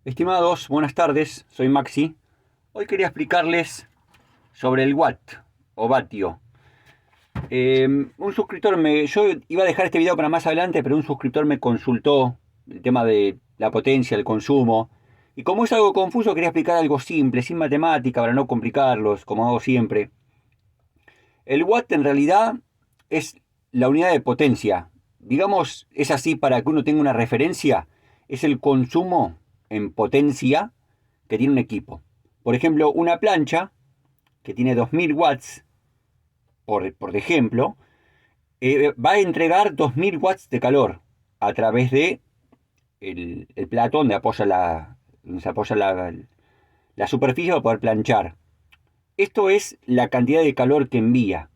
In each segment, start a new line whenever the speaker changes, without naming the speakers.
Estimados, buenas tardes, soy Maxi. Hoy quería explicarles sobre el watt o vatio. Un suscriptor yo iba a dejar este video para más adelante, pero un suscriptor me consultó el tema de la potencia, el consumo. Y como es algo confuso, quería explicar algo simple, sin matemática, para no complicarlos, como hago siempre. El watt en realidad es la unidad de potencia. Digamos, es así para que uno tenga una referencia, es el consumo en potencia que tiene un equipo. Por ejemplo, una plancha que tiene 2000 watts, por ejemplo, va a entregar 2000 watts de calor a través de el plato donde se apoya la superficie para poder planchar. Esto es la cantidad de calor que envía.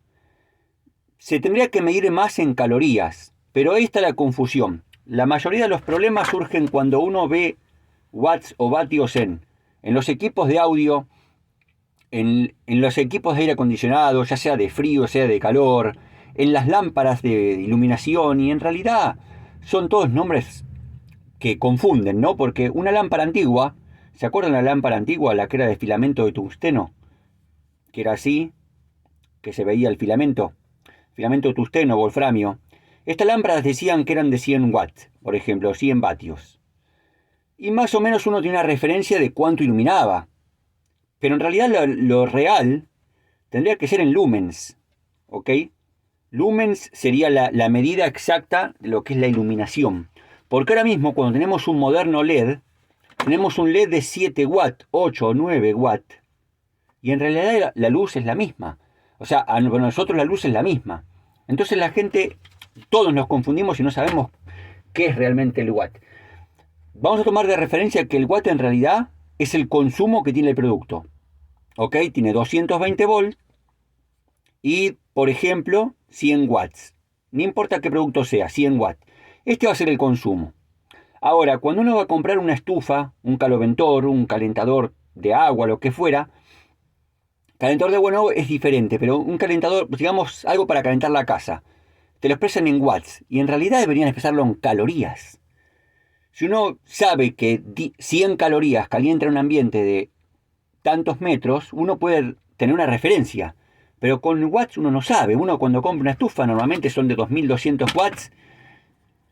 Se tendría que medir más en calorías, pero ahí está la confusión. La mayoría de los problemas surgen cuando uno ve watts o vatios en los equipos de audio, en los equipos de aire acondicionado, ya sea de frío, sea de calor, en las lámparas de iluminación, y en realidad son todos nombres que confunden, ¿no? Porque una lámpara antigua, ¿se acuerdan la lámpara antigua, la que era de filamento de tungsteno? Que era así, que se veía el filamento tungsteno, wolframio. Estas lámparas decían que eran de 100 watts, por ejemplo, 100 vatios. Y más o menos uno tiene una referencia de cuánto iluminaba. Pero en realidad lo real tendría que ser en lumens, ¿ok? Lumens sería la medida exacta de lo que es la iluminación. Porque ahora mismo cuando tenemos un moderno LED, tenemos un LED de 7 watts, 8 o 9 watts. Y en realidad la luz es la misma. O sea, para nosotros la luz es la misma. Entonces la gente, todos nos confundimos y no sabemos qué es realmente el watt. Vamos a tomar de referencia que el watt en realidad es el consumo que tiene el producto. ¿Ok? Tiene 220 volts y, por ejemplo, 100 watts. No importa qué producto sea, 100 watts. Este va a ser el consumo. Ahora, cuando uno va a comprar una estufa, un caloventor, un calentador de agua, lo que fuera, calentador de agua no es diferente, pero un calentador, digamos, algo para calentar la casa, te lo expresan en watts y en realidad deberían expresarlo en calorías. Si uno sabe que 100 calorías calienta un ambiente de tantos metros, uno puede tener una referencia. Pero con watts uno no sabe. Uno cuando compra una estufa normalmente son de 2200 watts,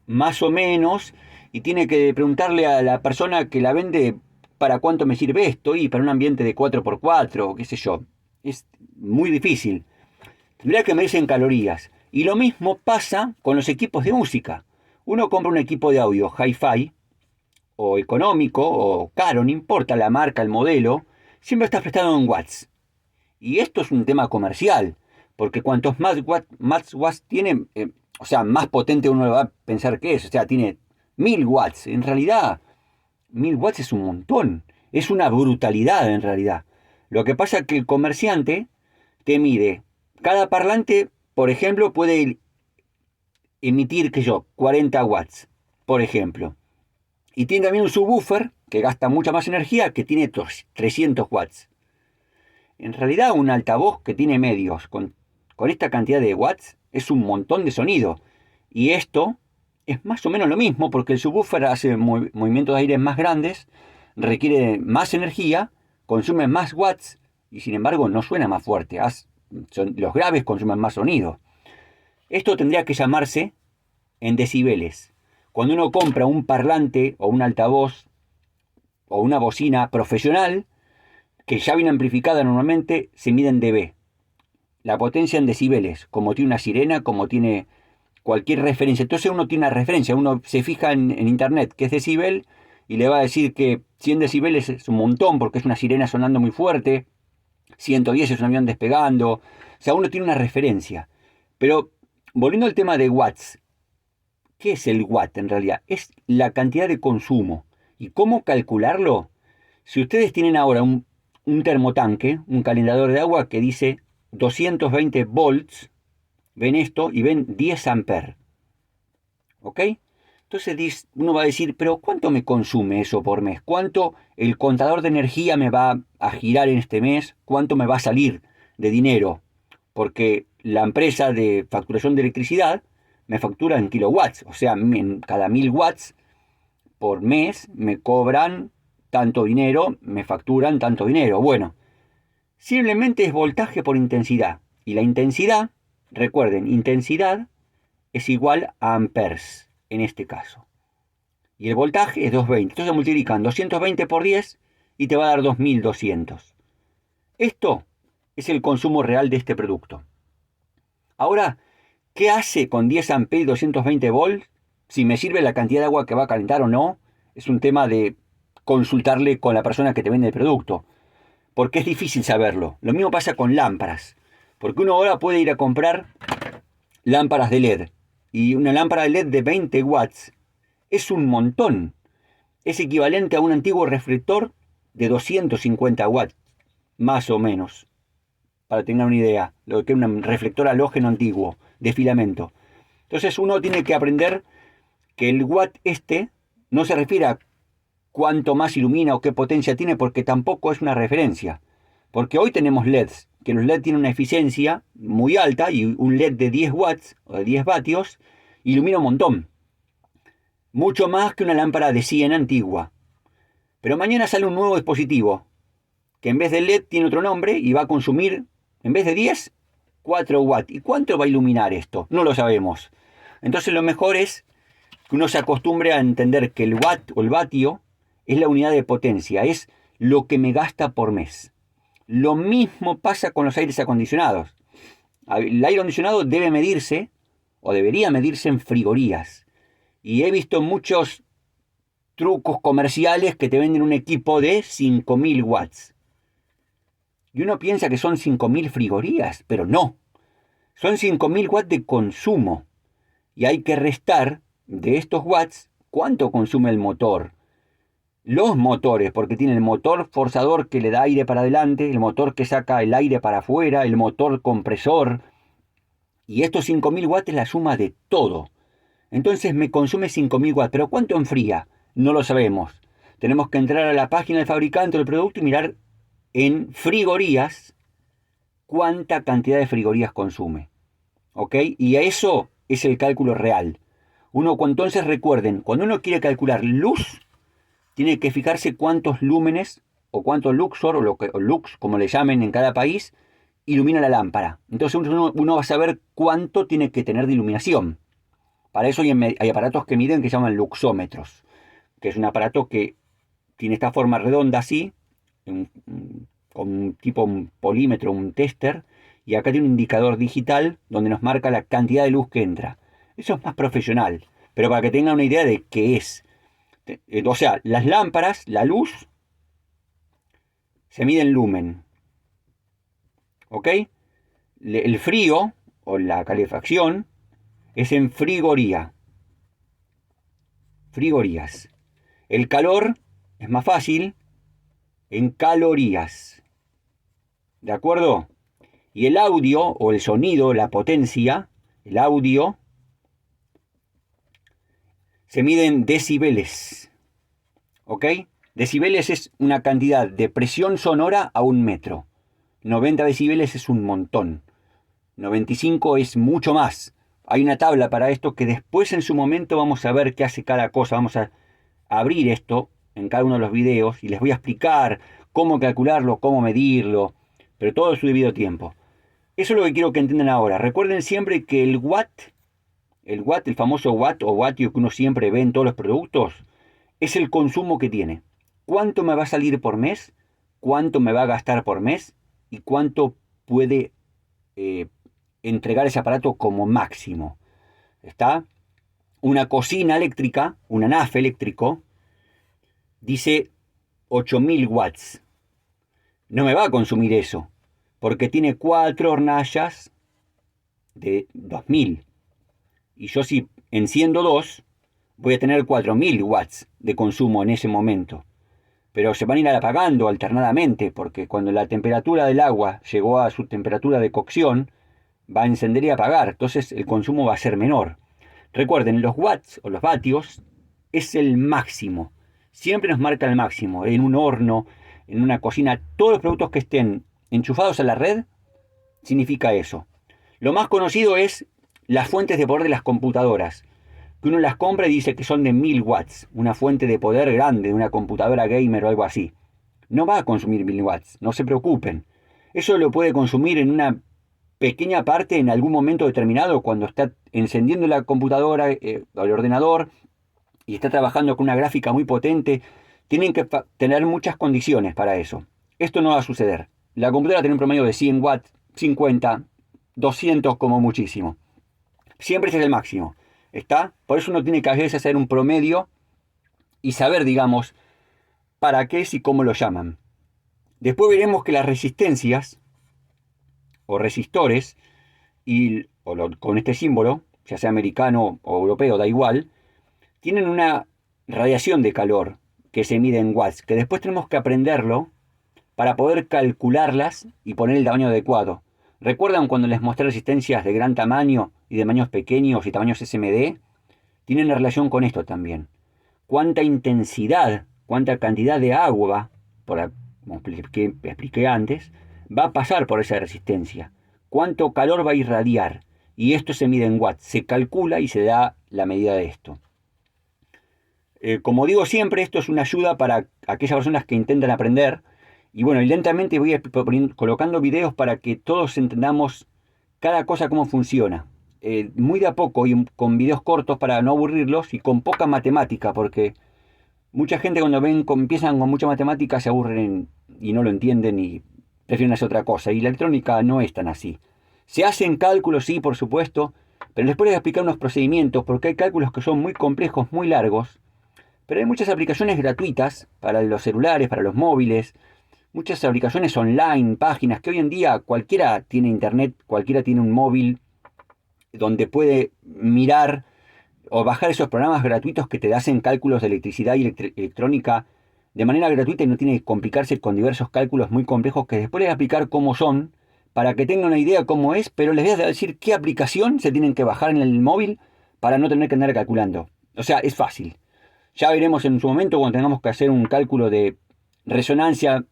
más o menos, y tiene que preguntarle a la persona que la vende para cuánto me sirve esto, y para un ambiente de 4x4, qué sé yo. Es muy difícil. Tendría que medirse en calorías. Y lo mismo pasa con los equipos de música. Uno compra un equipo de audio hi-fi, o económico, o caro, no importa la marca, el modelo, siempre está prestado en watts. Y esto es un tema comercial, porque cuantos más watts tiene, o sea, más potente uno va a pensar que es. O sea, tiene 1000 watts. En realidad, 1000 watts es un montón. Es una brutalidad en realidad. Lo que pasa es que el comerciante te mide. Cada parlante, por ejemplo, puede emitir, que yo, 40 watts, por ejemplo. Y tiene también un subwoofer que gasta mucha más energía, que tiene 300 watts. En realidad un altavoz que tiene medios con esta cantidad de watts es un montón de sonido. Y esto es más o menos lo mismo, porque el subwoofer hace movimientos de aire más grandes, requiere más energía, consume más watts y sin embargo no suena más fuerte. Los graves consumen más sonido. Esto tendría que llamarse en decibeles. Cuando uno compra un parlante o un altavoz o una bocina profesional, que ya viene amplificada normalmente, se mide en dB. La potencia en decibeles, como tiene una sirena, como tiene cualquier referencia. Entonces uno tiene una referencia, uno se fija en internet qué es decibel y le va a decir que 100 decibeles es un montón porque es una sirena sonando muy fuerte, 110 es un avión despegando. O sea, uno tiene una referencia. Pero volviendo al tema de watts, ¿qué es el watt en realidad? Es la cantidad de consumo. ¿Y cómo calcularlo? Si ustedes tienen ahora un termotanque, un calentador de agua que dice 220 volts, ven esto y ven 10 amperes. ¿Ok? Entonces uno va a decir, pero ¿cuánto me consume eso por mes? ¿Cuánto el contador de energía me va a girar en este mes? ¿Cuánto me va a salir de dinero? Porque la empresa de facturación de electricidad me factura en kilowatts. O sea, en cada 1000 watts por mes me cobran tanto dinero, me facturan tanto dinero. Bueno, simplemente es voltaje por intensidad. Y la intensidad, recuerden, intensidad es igual a amperes en este caso. Y el voltaje es 220. Entonces multiplican 220 por 10 y te va a dar 2200. Esto es el consumo real de este producto. Ahora, ¿qué hace con 10 amperes y 220 volts? Si me sirve la cantidad de agua que va a calentar o no, es un tema de consultarle con la persona que te vende el producto. Porque es difícil saberlo. Lo mismo pasa con lámparas. Porque uno ahora puede ir a comprar lámparas de LED. Y una lámpara de LED de 20 watts es un montón. Es equivalente a un antiguo reflector de 250 watts, más o menos. Para tener una idea, lo que es un reflector halógeno antiguo, de filamento. Entonces uno tiene que aprender que el watt no se refiere a cuánto más ilumina o qué potencia tiene, porque tampoco es una referencia. Porque hoy tenemos LEDs, que los LED tienen una eficiencia muy alta, y un LED de 10 watts o de 10 vatios ilumina un montón. Mucho más que una lámpara de 100 antigua. Pero mañana sale un nuevo dispositivo, que en vez de LED tiene otro nombre y va a consumir, en vez de 10, 4 watts. ¿Y cuánto va a iluminar esto? No lo sabemos. Entonces lo mejor es que uno se acostumbre a entender que el watt o el vatio es la unidad de potencia, es lo que me gasta por mes. Lo mismo pasa con los aires acondicionados. El aire acondicionado debe medirse, o debería medirse en frigorías. Y he visto muchos trucos comerciales que te venden un equipo de 5000 watts. Y uno piensa que son 5000 frigorías, pero no. Son 5000 watts de consumo. Y hay que restar de estos watts cuánto consume el motor. Los motores, porque tiene el motor forzador que le da aire para adelante, el motor que saca el aire para afuera, el motor compresor. Y estos 5000 watts es la suma de todo. Entonces me consume 5000 watts. ¿Pero cuánto enfría? No lo sabemos. Tenemos que entrar a la página del fabricante del producto y mirar en frigorías cuánta cantidad de frigorías consume. ¿Ok? Y eso es el cálculo real. Entonces recuerden, cuando uno quiere calcular luz, tiene que fijarse cuántos lúmenes o cuánto luxor o lux, como le llamen en cada país, ilumina la lámpara. Entonces uno va a saber cuánto tiene que tener de iluminación. Para eso hay aparatos que miden que se llaman luxómetros, que es un aparato que tiene esta forma redonda así, con un tipo un polímetro, un tester, y acá tiene un indicador digital donde nos marca la cantidad de luz que entra. Eso es más profesional, pero para que tengan una idea de qué es. O sea, las lámparas, la luz, se mide en lumen. ¿Ok? El frío, o la calefacción, es en frigoría. Frigorías. El calor es más fácil en calorías. ¿De acuerdo? Y el audio o el sonido, la potencia, el audio, se mide en decibeles. ¿Ok? Decibeles es una cantidad de presión sonora a 1 metro. 90 decibeles es un montón. 95 es mucho más. Hay una tabla para esto que después en su momento vamos a ver qué hace cada cosa. Vamos a abrir esto en cada uno de los videos y les voy a explicar cómo calcularlo, cómo medirlo, pero todo a su debido tiempo. Eso es lo que quiero que entiendan ahora. Recuerden siempre que el watt, el famoso watt o vatio que uno siempre ve en todos los productos, es el consumo que tiene. ¿Cuánto me va a salir por mes? ¿Cuánto me va a gastar por mes? ¿Y cuánto puede entregar ese aparato como máximo? ¿Está? Una cocina eléctrica, un anafe eléctrico, dice 8000 watts. No me va a consumir eso, porque tiene 4 hornallas de 2000. Y yo si enciendo 2, voy a tener 4000 watts de consumo en ese momento. Pero se van a ir apagando alternadamente, porque cuando la temperatura del agua llegó a su temperatura de cocción, va a encender y apagar. Entonces el consumo va a ser menor. Recuerden, los watts o los vatios es el máximo. Siempre nos marca el máximo. En un horno, en una cocina, todos los productos que estén enchufados a la red, significa eso. Lo más conocido es las fuentes de poder de las computadoras. que uno las compra y dice que son de 1000 watts, una fuente de poder grande de una computadora gamer o algo así. No va a consumir 1000 watts, no se preocupen. Eso lo puede consumir en una pequeña parte en algún momento determinado cuando está encendiendo la computadora o el ordenador y está trabajando con una gráfica muy potente. Tienen que tener muchas condiciones para eso. Esto no va a suceder. La computadora tiene un promedio de 100 watts, 50, 200 como muchísimo. Siempre ese es el máximo. ¿Está? Por eso uno tiene que a veces hacer un promedio y saber, digamos, para qué es y cómo lo llaman. Después veremos que las resistencias o resistores, con este símbolo, ya sea americano o europeo, da igual, tienen una radiación de calor que se mide en watts, que después tenemos que aprenderlo para poder calcularlas y poner el tamaño adecuado. ¿Recuerdan cuando les mostré resistencias de gran tamaño y de tamaños pequeños y tamaños SMD? Tienen relación con esto también. ¿Cuánta intensidad, cuánta cantidad de agua, como expliqué antes, va a pasar por esa resistencia? ¿Cuánto calor va a irradiar? Y esto se mide en watts, se calcula y se da la medida de esto. Como digo siempre, esto es una ayuda para aquellas personas que intentan aprender. Y bueno, y lentamente voy colocando videos para que todos entendamos cada cosa cómo funciona. Muy de a poco y con videos cortos para no aburrirlos y con poca matemática, porque mucha gente cuando empiezan con mucha matemática se aburren y no lo entienden y prefieren hacer otra cosa. Y la electrónica no es tan así. Se hacen cálculos, sí, por supuesto, pero les puedo explicar unos procedimientos porque hay cálculos que son muy complejos, muy largos. Pero hay muchas aplicaciones gratuitas para los celulares, para los móviles, muchas aplicaciones online, páginas que hoy en día cualquiera tiene internet, cualquiera tiene un móvil donde puede mirar o bajar esos programas gratuitos que te hacen cálculos de electricidad y electrónica de manera gratuita y no tiene que complicarse con diversos cálculos muy complejos que después les voy a explicar cómo son para que tengan una idea cómo es, pero les voy a decir qué aplicación se tienen que bajar en el móvil para no tener que andar calculando. O sea, es fácil. Ya veremos en su momento cuando tengamos que hacer un cálculo de resonancia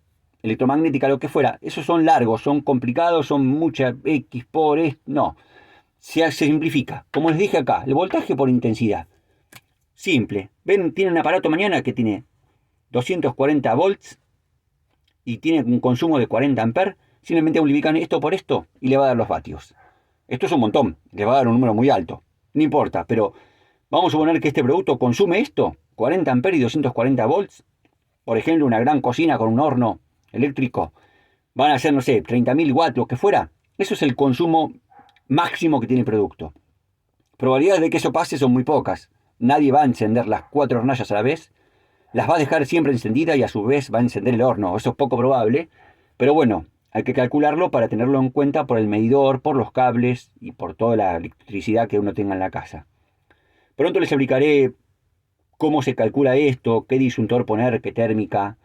electromagnética, lo que fuera. Esos son largos, son complicados, son muchas X por S. No, se simplifica. Como les dije acá, el voltaje por intensidad. Simple. Ven, tiene un aparato mañana que tiene 240 volts y tiene un consumo de 40 amperes. Simplemente multiplican esto por esto y le va a dar los vatios. Esto es un montón, le va a dar un número muy alto. No importa, pero vamos a suponer que este producto consume esto, 40 amperes y 240 volts. Por ejemplo, una gran cocina con un horno eléctrico. Van a ser, no sé, 30.000 watts, lo que fuera. Eso es el consumo máximo que tiene el producto. Probabilidades de que eso pase son muy pocas. Nadie va a encender las 4 hornallas a la vez. Las va a dejar siempre encendidas y a su vez va a encender el horno. Eso es poco probable. Pero bueno, hay que calcularlo para tenerlo en cuenta por el medidor, por los cables y por toda la electricidad que uno tenga en la casa. Pronto les explicaré cómo se calcula esto, qué disyuntor poner, qué térmica.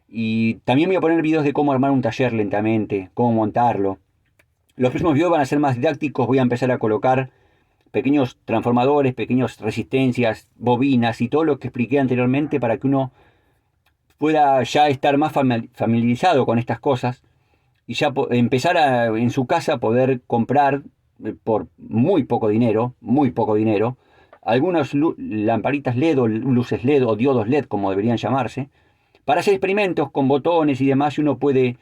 Y también voy a poner videos de cómo armar un taller lentamente, cómo montarlo. Los próximos videos van a ser más didácticos. Voy a empezar a colocar pequeños transformadores, pequeñas resistencias, bobinas y todo lo que expliqué anteriormente para que uno pueda ya estar más familiarizado con estas cosas y ya empezar en su casa poder comprar por muy poco dinero, algunas lamparitas LED o luces LED o diodos LED como deberían llamarse, para hacer experimentos con botones y demás y uno puede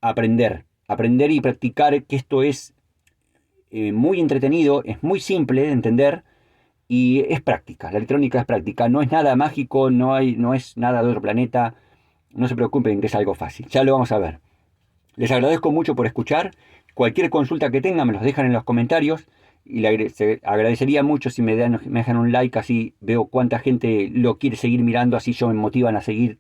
aprender y practicar, que esto es muy entretenido, es muy simple de entender y es práctica. La electrónica es práctica, no es nada mágico, no es nada de otro planeta. No se preocupen que es algo fácil, ya lo vamos a ver. Les agradezco mucho por escuchar. Cualquier consulta que tengan me los dejan en los comentarios y les agradecería mucho si me dejan un like, así veo cuánta gente lo quiere seguir mirando, así yo me motivan a seguir